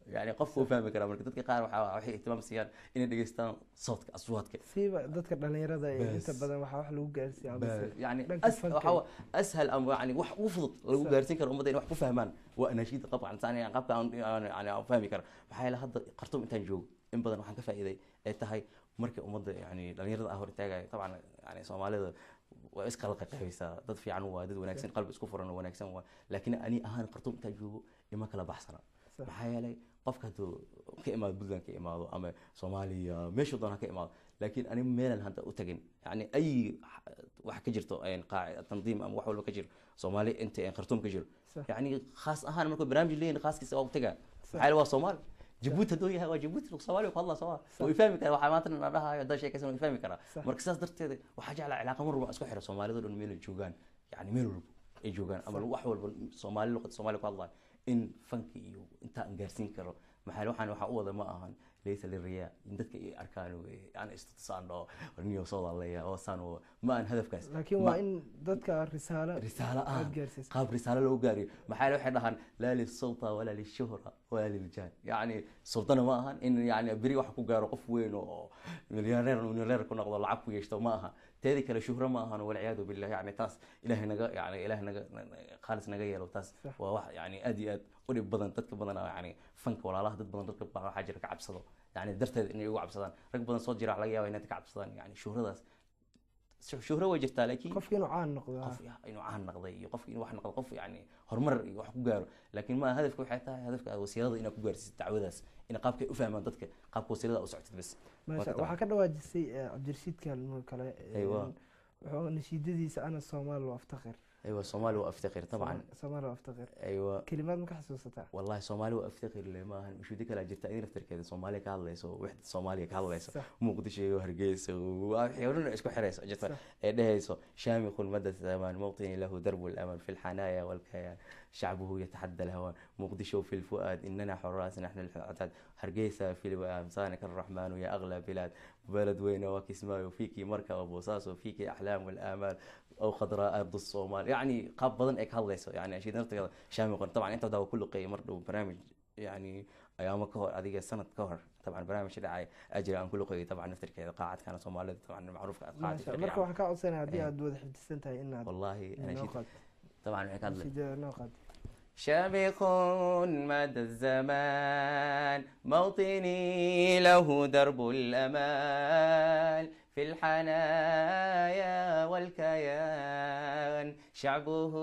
يعني قف وفهم كلام مركز تذكر قارئ وحي اهتمام سيان إن دقيستان صوتك أصواتك سيبا تذكر دلنيرة أنت بدل وح لو جالس يعني أسهل أم يعني وح وفضت لو جالسين كرام بدين وح وفهمان وأنا شيء طبعا ثاني يعني قبل يعني فهمي كرام بحال هذا قرطوم إنت نجوج إن بدل وح كفى إذا أنتهاي مركز أمضي يعني دلنيرة أهور تاجي طبعا يعني سومالي وإسقال قيسة ضد في عنوة ضد ونكسن قلب إسكفر ونكسن لكن أني أهان قرطوم تجوج إما كلا بحصنا بحالي قفك هذا كإماد بلدان كإماد أما صوماليا مش ضنا كإماد لكن أنا ميلان هذا أتجن يعني أي واحد كجرته أي قاعدة تنظيم أم واحد ولا كجر صومالي أنت خرطوم كجر يعني خاص أنا مركب برامج اللي خاص كسر أو تجا حلوة صومال جبوت هدويها وجبوت الصومالي والله سوا ويفهمك وحماتنا نراها هذا شيء كسر ويفهمك أنا مركز درت هذا وحاجة على علاقة مرة أسكو حرة صومالي ذول ميل الجوجان يعني ميل الجوجان أما الواحد الصومالي لغة الصومالي والله إن فنكي أنت أنجرسين كرو محل وحنا وحقوض ما أهان ليس للرياء عندك أركان يعني استتصال له ونيو صوت الله أو صانو ما أن هدف كاس لكن وإن ذاتك رسالة قاب رسالة لو قاري محل وحنا هان لا للسلطة ولا للشهرة ولا للجاه يعني سلطنا ما أهان إن يعني بري وحكو قارو قف وين مليونير كنا قضى العفو يشتو ما أهان تذيك الشهرة ما أهان والعياذ بالله يعني تاس إلهنا خالص نجاي لو تاس وواحد يعني أدي قريب بدن تذكر بدن يعني فنك ولا الله ضد بدن تذكر حاجة كعب صدق يعني درت إنه يوقع بصدان رك بدن صوت جرح عليا وإنه تكعب صدان يعني شهرة وجدت لكن قف إنه عان نقضي قف إنه عان نقضي قف إنه واحد نقض قف يعني هرمر وحكو جاره لكن ما هدفك حتى هدفك وسيلة إنه كجار تعودس إنه قابك أفهم من ضدك قابك وسيلة أو سعت بس ما شاء وحكنا واجسي عبد الرشيد كان أيوة نشيدي أنا الصومال وأفتخر أيوة صومالي وأفتخر طبعا صومالي وأفتخر أيوة كلمات مكحسوستها والله صومالي وأفتخر لما مش وديك لا جرت أدير أفتكر كذا صومالي كهالليس وواحد صومالي كهالليس مقدش وهرجيس ويقولون إسكو حريص جت إيه شامخ مدى الزمان موطني له درب الأمل في الحنايا والكيان شعبه يتحدى الهوى مقدشه في الفؤاد إننا حراس نحن العتاد هرجيسة في الوئام صانك الرحمن يا أغلى بلاد بلد وين وكسمايو فيكي مركب وبوساس وفيكي احلام والامال او خضراء ارض الصومال يعني قاب بدن اك هالليسو يعني اشي نرتقى شامي قرن طبعا انت داو كله قي مرضو برنامج يعني ايام كهر اديك سنه كهر طبعا برنامج دعاي اجري ان كله قي طبعا نفتر كذا قاعد كان صومالي طبعا معروف ما قاعد شاء الله marka waxaan ka codsanaa haddii إيه. aad wada xifdisantahay inaad والله انا noo جيت qaad طبعا هيك هذا nasiida noo qaad شامخ مدى الزمان موطني له درب الأمان في الحنايا والكيان شعبه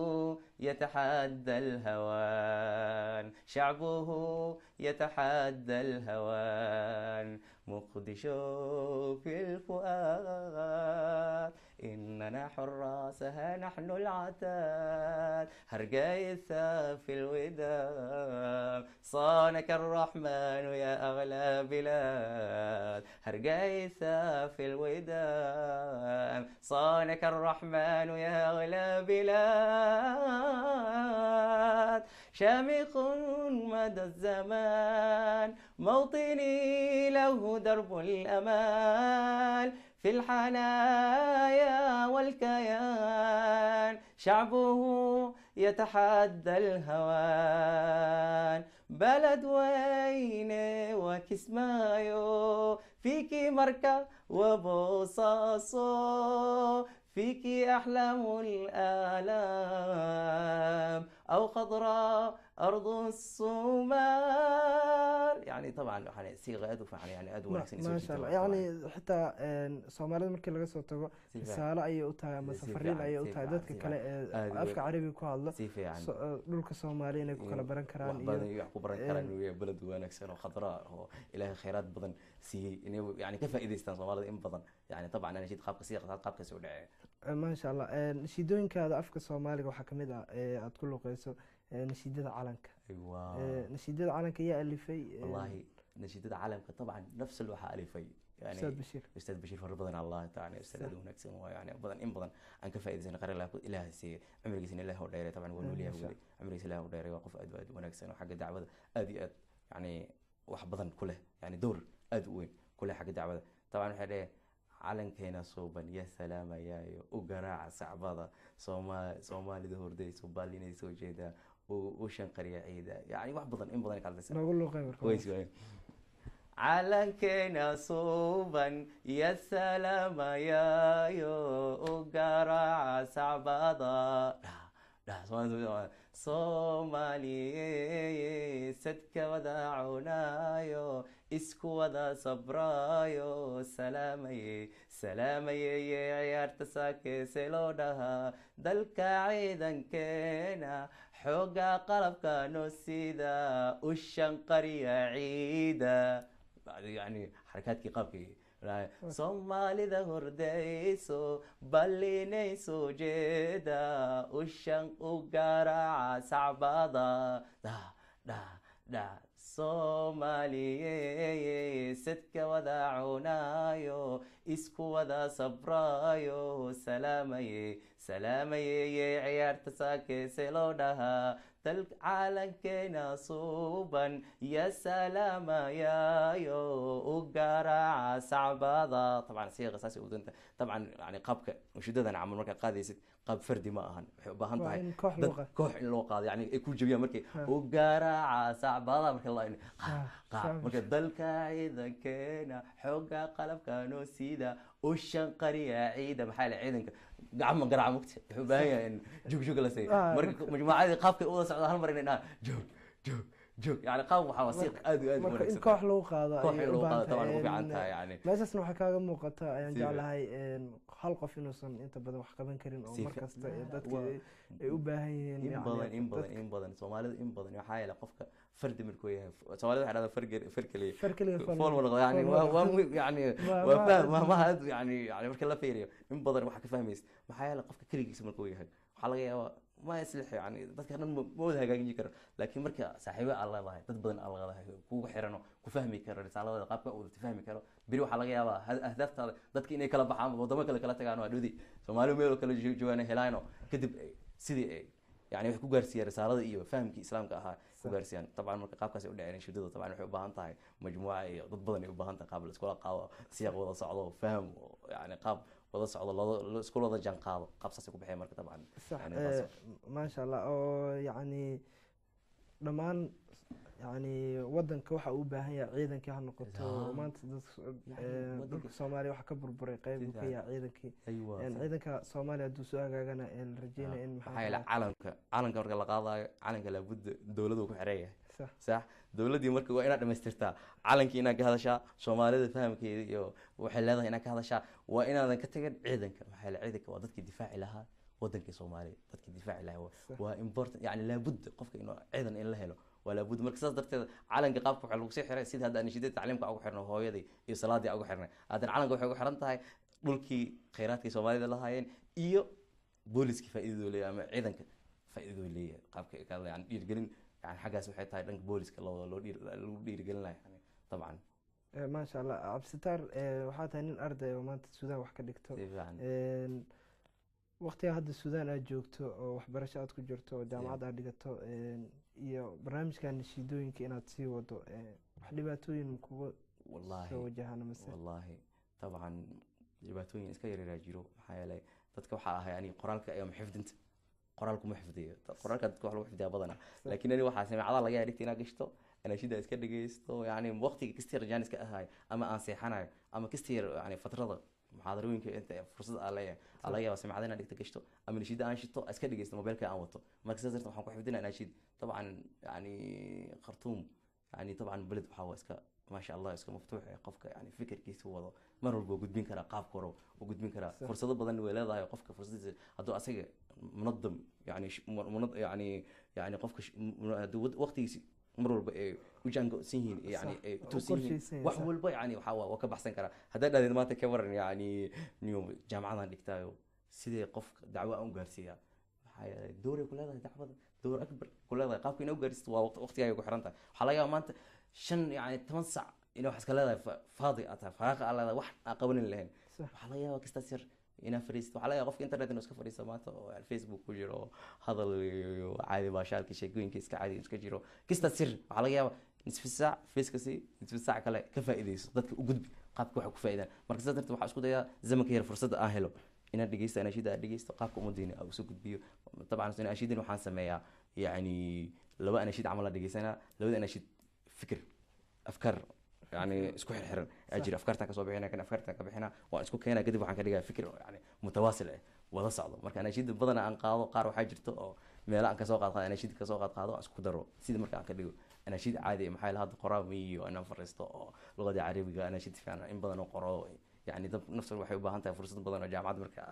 يتحدى الهوان شعبه يتحدى الهوان مقدشو في الفؤاد إننا حراسها نحن العتاد هرقايثة في الوداد صانك الرحمن يا أغلى بلاد هرقايثة في الوداد صانك الرحمن يا أغلى بلاد شامخ مدى الزمان موطني له درب الأمان في الحنايا والكيان شعبه يتحدى الهوان بلد وين وكسمايو فيكي مركة وبوصاصو فيكي أحلام الآلام أو خضراء أرض الصومال يعني طبعا يعني صيغة أدو يعني أدو ما شاء الله يعني xitaa soomaalida markii laga soo tago risaalo ayay u tahay ama safariin ayay u tahay dadka kale ee afka carabiga ku hadla dhulka Soomaaliya inay ku kala baran karaan iyo wax ku baran karaan iyo balad wanaagsan oo khadraa oo ilaahay khayraad badan siiyay inay yani ka faa'iideystaan Soomaalida in badan yani طبعا أنا جيت qaabka soo dhacay ما شاء الله nashiidooyinkaada afka Soomaaliga waxaa kamid ah aad ku luqeyso nashiidada calanka nashiidada calanka yaa alifay والله نشيدة عالمك طبعا نفس الوحة ألفي يعني أستاذ بشير فربنا الله تعالى أستاذ أدو نكسن يعني بدن إن بدن أنك فائدة زين قرر الله إله سي عمرك سين الله ودايره طبعا ولوليه ولي عمرك سين الله ودايره وقف أدو ونكسن وحق الدعوة أدي يعني واحد بدن كله يعني دور أدوين كله حق الدعوة طبعا هذا علن كينا صوبا يا سلام يا وقراع صعبة صومالي ظهور دي صوبالي نيسو جيدا وشنقرية عيدة يعني واحد بدن إن بدن كالدس نقول له خير كويس علن كينا صوبا يا سلام يا وقراع صعبة لا صومالي ستك وداعنا isku wada sabraayo salaamaye ciyaarta saakeese loo dhahaa dalka ciidankeena xooga qalabka noo sida u shanqariya ciida yani xarakaadkii qaabkii soomaalida hordayso ballinayso jeeda u garaaca sacbada Soomaaliye sadka wada cunayo isku wada sabrayo salaamaye ciyaarta saakeese loo dhahaa dalka calankeena suuban ya salaamayayo u garaaca sacbada طبعا صيغه اساسيه ودنت طبعا يعني قابك وشددنا عمل marka qaadaysid qaab fardi ma ahan waxay u baahan tahay koox in loo qaado yani ay ku jabiya markii u garaaca sacbada marka la in marka dalka ciidankeena xooga qalabka noo sida u shanqariya ciida maxaa la ciidanka gacmo garaac mugti wuxuu baahan yahay in jug la say marka majmuucada qaabka u wada socdo hal mar inay jog يعني قام وحواسيق ادو marka in koox lagu qaado ay u baahan tahay ugu fiican tahay yani meeshaasna waxa kaaga muuqata ayaan jeclahay hal qof inuusan inta badan wax qaban karin oo markasta dadka ay u baahan yihiin in badan Soomaalida in badan waxa ay la qofka فرد مركو ياه سوالف حدا فركلي فول ولا يعني يعني وفاهم ما هذا يعني marka la fiiriyo in badan waxa ka fahmayst maxaa la qofka kaligiisa markuu yahay waxa laga yaabaa ma islix yani dadka dhan mood hagaajin karo laakiin marka saaxiibo Allah lahay dad badan Allah lahay kugu xirano ku fahmi karo risaalada qaabka uu fahmi karo biri waxa laga yaabaa ahdaaftada dadka inay kala baxaan wadamo kala tagaan waa dhudi Soomaaliya meel kala joogaan helayno kadib sidii يعني waxay ku gaarsiiyaan risaalada iyo fahamkii islaamka ahaa ku صح gaarsiiyaan طبعا marka qaabkaas ay u dhaceen shidada طبعا waxay u baahan tahay majmuuca iyo dad badan ay u baahan tahay qaab la isku qaado siyaq wada socdo faham yani qaab wada socdo la isku wada jaan qaado qaab saas ku bixiyay marka طبعا صح يعني taas ما شاء الله oo يعني dhammaan يعني wadanka waxa uu u baahan yahay ciidankii ha noqoto ها maanta يعني dadka waddanka Soomaaliya waxa ka burburay qayb uu ka sidaa yahay ciidankii aywa ciidanka Soomaaliya hadduu soo hagaagana la rajeynaya in maxaa maxaa yeelay calanka marka la qaadayo calanka laabudda dowladdu ku xiran yahay صح صح dowladdii marka waa inaad dhamaystirtaa calankii inaad ka hadashaa soomaalida fahamkeeda iyo waxay leedahay inaad ka hadashaa waa inaadan ka tagin ciidanka maxaa yeelay ciidanka waa dadkii difaaci lahaa wadankii Soomaaliya dadkii difaaci lahaa صح waa important yani laabudda qofka inuu ciidan in la helo waa laabudda marka saas darteed calanka qaabka waxa lagu sii xiray sida hadda nashidada tacliimka ugu xirnay hooyadii iyo salaadii ugu xirnay hadan calanka waxay ugu xiran tahay dhulkii kheyraadkii Soomaalida lahaayeen iyo booliskii faa'iidadu leeyahay ama ciidanka faa'iidadu leeyahay qaabka kale yani dhiirgelin يعني حاجة waxay tahay dhanka booliska loo dhiirigelinayo yani طبعا ما شاء الله cabsitaar waxaa tahay nin arday oo maanta Suudaan wax ka dhigto si fiican waqtiga hadda Suudaan aad joogto oo waxbarasho aad ku jirto oo jaamacad aad dhigato iyo barnaamijka nashiidooyinka inaad sii wado wax dhibaatooyin kugu soo والله wajahana mise والله طبعا dhibaatooyin iska yaryar jiro maxaa yeelay dadka waxa ahay yani qoraalka iyo xifdinta qoraalku ma xifdiyo qoraalka dadka wax lagu xifdiyaa badana laakiin ani waxa sameecada laga yahay inaad gashto ana shida iska dhageysto yani waqtiga kastii rajaan iska ahay ama aan seexanayo ama kastii yani fatrada muxaadarooyinka inta fursad aan leeyahay laga yaabaa sameecada inaad dhigto gashto ama shida aan shito iska dhageysto mobilka aan wato marka sidaas darteed waxaan ku xifdinaa nashid طبعا يعني خرطوم يعني طبعا بلد waxa iska ما شاء الله iska maftuux ah qofka yani fikirkiisa wado mar walba gudbin kara qaab koro oo gudbin kara fursado badan way leedahay qofka fursadiisa haduu asaga منظم يعني يعني qofka waqtigiisa mar walba ay u jango sinhiin yani ay tuusin wax walba yani waxa waa ka baxsan kara hadaa dhaadid maanta ka waran yani niyo jaamacadan dhigtaayo sidee qofka dacwo aan u gaarsiiyaa waxay door ay ku leedahay dacwada door akbar ku leedahay qaabka inuu gaarsiisto waa waqtiga ay ku xiran tahay waxa laga yaabaa maanta 5 yani 8 saac inuu wax iska leedahay faadi ata faaqa alla wax aan qabanin lahayn waxa laga yaabaa kasta sir ina fariisto waxa laga yaabaa qofka internet inuu iska fariisto maanta oo Facebook ku jiro hadal iyo caadi baashaalka sheekooyinka iska caadi iska jiro kasta sir waxa laga yaabaa nisfi saac Facebook nisfi saac kale ka faa'iideyso dadka u gudbi qaabka waxa ku faa'iidaan marka sidaas darteed waxa isku dayaa zamanka yar fursad aan helo inaad dhageysto anashida aad dhageysto qaabka umadiina aad soo gudbiyo طبعا anashidan waxaan sameeyaa yani laba anashid camal dhageysana labada anashid fikir afkar يعني isku xirxiran ajir afkarta ka soo bixina kan afkarta ka bixina waa isku keenaa kadib waxaan ka dhigaa fikir yani mutawaasil ah wada socdo marka anashid badan aan qaado qaar waxa jirto oo meel aan ka soo qaado anashid ka soo qaado aan isku daro sidii marka aan ka dhigo anashid caadi maxay la hadda qoraami iyo aan fariisto oo luqada carabiga anashid fiican in badan oo qoro يعني dad nafsan waxay u baahan tahay fursad badan oo jaamacad marka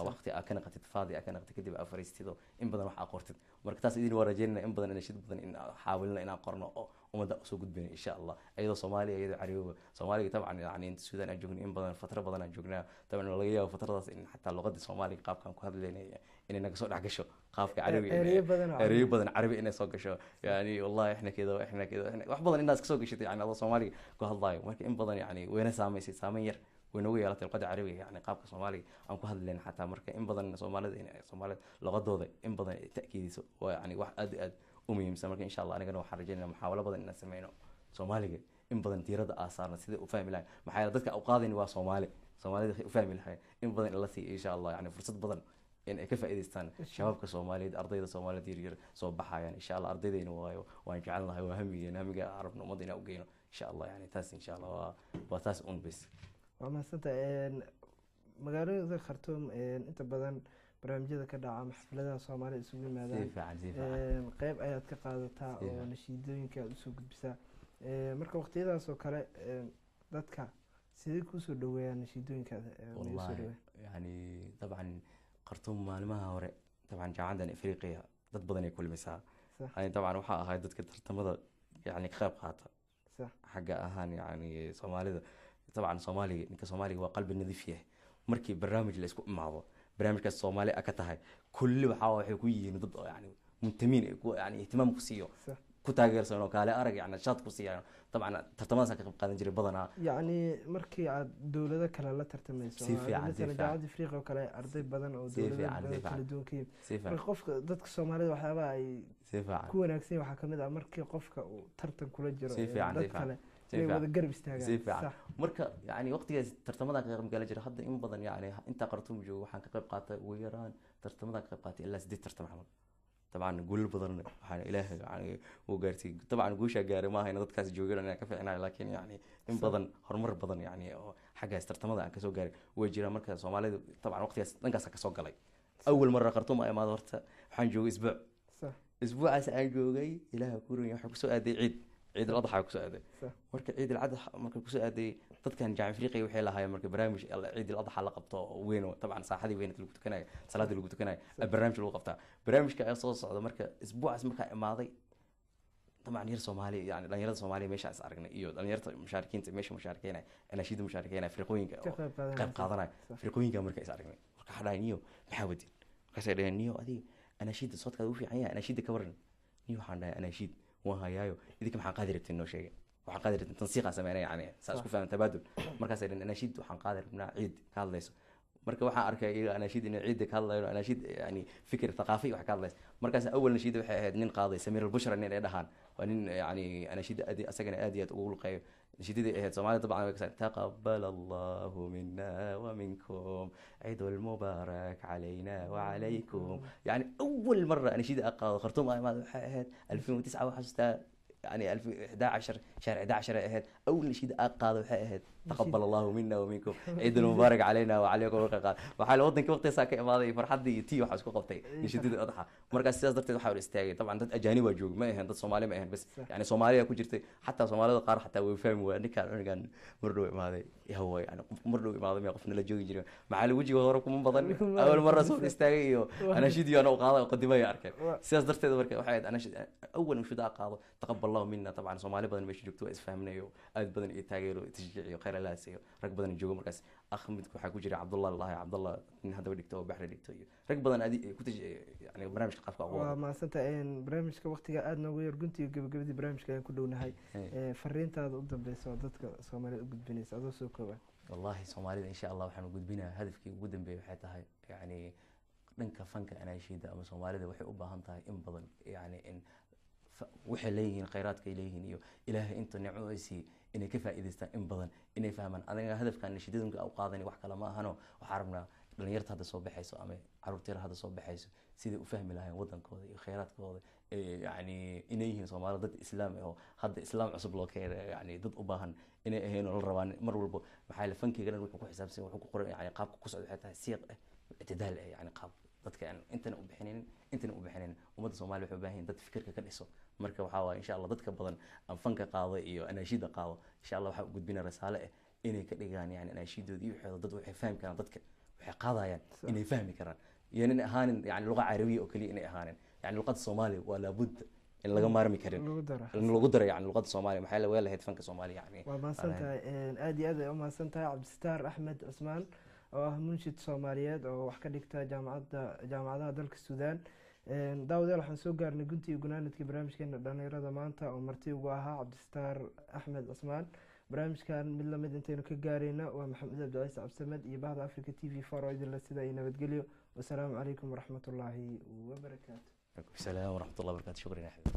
waqti aad ka naqatid faadi aad ka naqatid kadib aad fariistido in badan wax aad qortid marka taas idin warajeynaa in badan anashid badan in xaawilna inaan qorno oo umada soo gudbina insha Allah ayadoo Soomaaliya ayadoo Carabiga Soomaaliga طبعا يعني inta Suudaan aan joogno in badan fatro badan aan joognaa طبعا laga yaabo fatradaas in xataa luqada Soomaaliga qaabkan ku hadlaynay inay naga soo dhax gasho qaabka Carabiga eriyo badan Carabi inay soo gasho yani wallahi احنا كده wax badan inaad ka soo gashatay yani adoo Soomaaliga ku hadlayo marka in badan yani wayna saameysay saameyn yar ونوي على القدر عربي يعني قابك صومالي أنا كهذا اللي حتى مركا إن بدن صومالي لغة إن بدن تأكيد ويعني واحد أد أمي مسمى إن شاء الله أنا كنا حرجنا محاولة بدن الناس سمعنا صومالي إن بدن تيرد آثارنا سيد وفهم لها محاولة ذلك أوقاتني وصومالي وفهم لها إن بدن الله إن شاء الله يعني فرصة بدن إن كيف إذا شباب كصومالي أرضية صومالي دير صوبها يعني إن شاء الله أرضية وجعلنا هو همي نامي عرفنا مدينة وجينا إن شاء الله يعني تاس إن شاء الله وتاس بس waa mahadsantahay magaalada Khartoum inta badan barnaamijyada ka dhaca xafladaha Soomaaliya isugu yimaadaan qayb ayaad ka qaadataa oo nashiidooyinka aad u soo gudbisaa marka waqtiyadaas oo kale dadka sidee ku soo dhaweeyaan nashiidooyinkaada والله يعني طبعا Khartoum maalmaha hore طبعا jaamacadan Afriqiya dad badan ay kulmaysaa يعني طبعا waxa ahay dadka tartamada يعني ka qayb qaata xagga ahaan يعني Soomaalida طبعا Soomaaliga ninka Soomaaliga waa qalbi nadiif yahay markii barnaamij la isku imaado barnaamijkaas Soomaali ka tahay kulli waxa waxay ku yihiin dad yani muntamin yani ihtimaam ku siiyo ku taageersan oo kaale arag yani shaad ku siiyaan dabcan tartamadaas ka qayb qaadan jiray badanaa yacni markii aad dowlado kale la tartamayso Si fiican, si مثلا fiican. jaamacadda Afrika oo kale arday badan oo Si fiican, dowlado si kala fiican. duwan ka yimid si fiican marka qofka dadka Soomaalida waxyaabaha ay si fiican ku wanaagsan waxaa kamid ah markii qofka uu tartan kula jiro Si fiican, si dad fiican. kale si inay fiican wada garab istaagaan Si fiican. Sax. marka yani waqtigaas tartamada ka qayb gala jira hadda in badan yani inta qartum joogo waxaan ka qayb qaatay ugu yaraan tartamada ka qayb qaatay ilaa 8 tartam camal طبعا قول بدن waxaan ilaahay yani uu gaartay طبعا guusha gaaray ma ahayna dadkaas joogeen inaan ka fiicnaa laakiin yani in badan horumar badan yani oo xaggaas tartamada aan ka soo gaaray way jiraan marka Soomaalidu طبعا waqtigaas dhankaas ka soo galay awal marra qartum ay imaado horta waxaan joogay isbuuc Sax. isbuucaas aan joogay ilaahay ku ruuyo waxa ku soo aaday ciid al-adha ku soo aaday Sax. marka ciid al-adha marka ku soo aaday dadkan jaamacad Afriqiga waxay lahaayeen marka barnaamij ciid al-adha la qabto weyn oo طبعا saaxadii weyn lagu tukanayo salaadii lagu tukanayo barnaamij lagu qabtaa barnaamijka ay soo socdo marka isbuucaas marka imaaday طبعا ير Soomaali yani dhalinyarada Soomaaliya meesha is aragnay iyo dhalinyarada mushaarikiinta meesha mushaarikeynay anashida mushaarikeynay Afriqooyinka Ka qayb qaadanaysa. qayb qaadanay Sax. Afriqooyinka marka is aragnay marka xadhaaniyo maxaa wadin markaas ay dhaheen niyo adiga anashida sodka u fiican yahay anashida ka waran niyo waxaan dhahay anashid waan hayaayo idinka maxaa qaadi rabteen noo sheegay waxaan qaadi rabteen tansiiqa sameynay yani saas ku fahman tabaadul markaas ay dhaheen anashid waxaan qaadi rabnaa ciid ka hadlayso marka waxaan arkay iyaga anashid inay ciid ka hadlayo anashid yani fikir thaqaafi wax ka hadlayso markaas awal nashid waxay ahayd nin qaaday Samir al-Bushra nin ay dhahaan waa nin yani anashid adi asagana aad iyo aad ugu luqeeyo nashidii ahayd Soomaalida طبعا way ka taqabbal Allahu minna wa minkum ciid al-mubarak alayna wa alaykum yani awal marra anashid aqaado khartum ay waxay ahayd 2009 waxasta يعني 2011 شهر 11 اهد اول نشيد قاده waxay ahayd taqabbal Allahu minna wa minkum ciid mubarak alayna wa alaykum qaad waxa la wadanka waqtiisa ka imaaday farxadii iyo tii waxa isku qabtay nishidada adxa markaas sidaas darteed waxa uu istaagay طبعا dad ajaanib waa joog ma ahayn dad Soomaali ma ahayn bas yani Soomaaliya ku jirtay xataa Soomaalida qaar xataa way fahmi waa ninka anigan mardhow imaaday yahay yani mardhow imaaday ma qofna la joogi jiray maxaa la wajiga hore kuma badan awal marra soo istaagay iyo ana shidii ana qaada qadimay arkay sidaas darteed marka waxa ahayd ana awal nishida qaado taqabbal الله منا طبعا Soomaali badan meesha joogto is fahmanayo aad badan iyo taageero tashjiiciyo khayr la siiyo rag badan joogo markaas akhmid waxa ku jira Cabdullah in hadaba dhigto oo baxri dhigto iyo rag badan aad ku yani barnaamijka qafka ugu waa maasanta barnaamijka waqtiga aad noogu yar guntiga gabagabadii barnaamijka aan ku dhownahay fariintaada u dambayso dadka Soomaalida u gudbinaysa adoo soo kooban wallahi Soomaalida insha Allah waxaan u gudbinaa hadafkii ugu dambeeyay waxay tahay yani dhanka fanka anashida ama Soomaalida waxay u baahan tahay in badan yani in waxay leeyihiin khayraadka ay leeyihiin iyo ilaahay inta nicmo ay si inay ka faa'iideystaan in badan inay fahmaan adaga hadafkan nashidadunka u qaadanay wax kale ma ahano waxa rabnaa dhalinyarta hadda soo baxayso ama caruurta hadda soo baxayso sidii u fahmi lahayn wadankooda iyo khayraadkooda yani inay yihiin Soomaali dad islaam ah oo hadda islaam cusub loo keenay yani dad u baahan inay ahayn oo la rabaan mar walba maxay la fankiga wuxuu ku xisaabsan wuxuu ku qoran yani qaabka ku socdo xitaa siiq ictidaal yani qaab dadka intana u bixinin ummadda Soomaaliya waxay u baahan yihiin dad fikirka ka dhiso marka waxa waa insha Allah dadka badan aan fanka qaado iyo anashida qaado insha Allah waxa u gudbina risaale ah inay ka dhigaan yani anashidoodii iyo waxay dad waxay fahmi karaan dadka waxay qaadayaan inay fahmi karaan yani ahaanin yani luqad carabiga oo kaliya inay ahaanin yani luqad Soomaali waa la budda in laga maarmi karin lagu daro yani luqad Soomaali maxay la weelahayd fanka Soomaali yani waa maasantahay aad iyo aad ay u maasantahay Cabdisataar Axmed Cusmaan oo ah munshid Soomaaliyeed oo wax ka dhigta jaamacadaha dalka Suudaan daawadayaal waxaan soo gaarnay guntii gunaanadkii barnaamijkeena dhalinyarada maanta oo marti ugu ahaa Cabdisataar Axmed Cusmaan barnaamijkan mid la mid intaynu ka gaarayna waa Maxamed Abdi Cabsamed iyo bahda Africa TV4 oo idin la sida ay nabadgelyo wassalaamu calaykum waraxmatullaahi wabarakaatu السلام ورحمة الله وبركاته شكرا يا حبيبي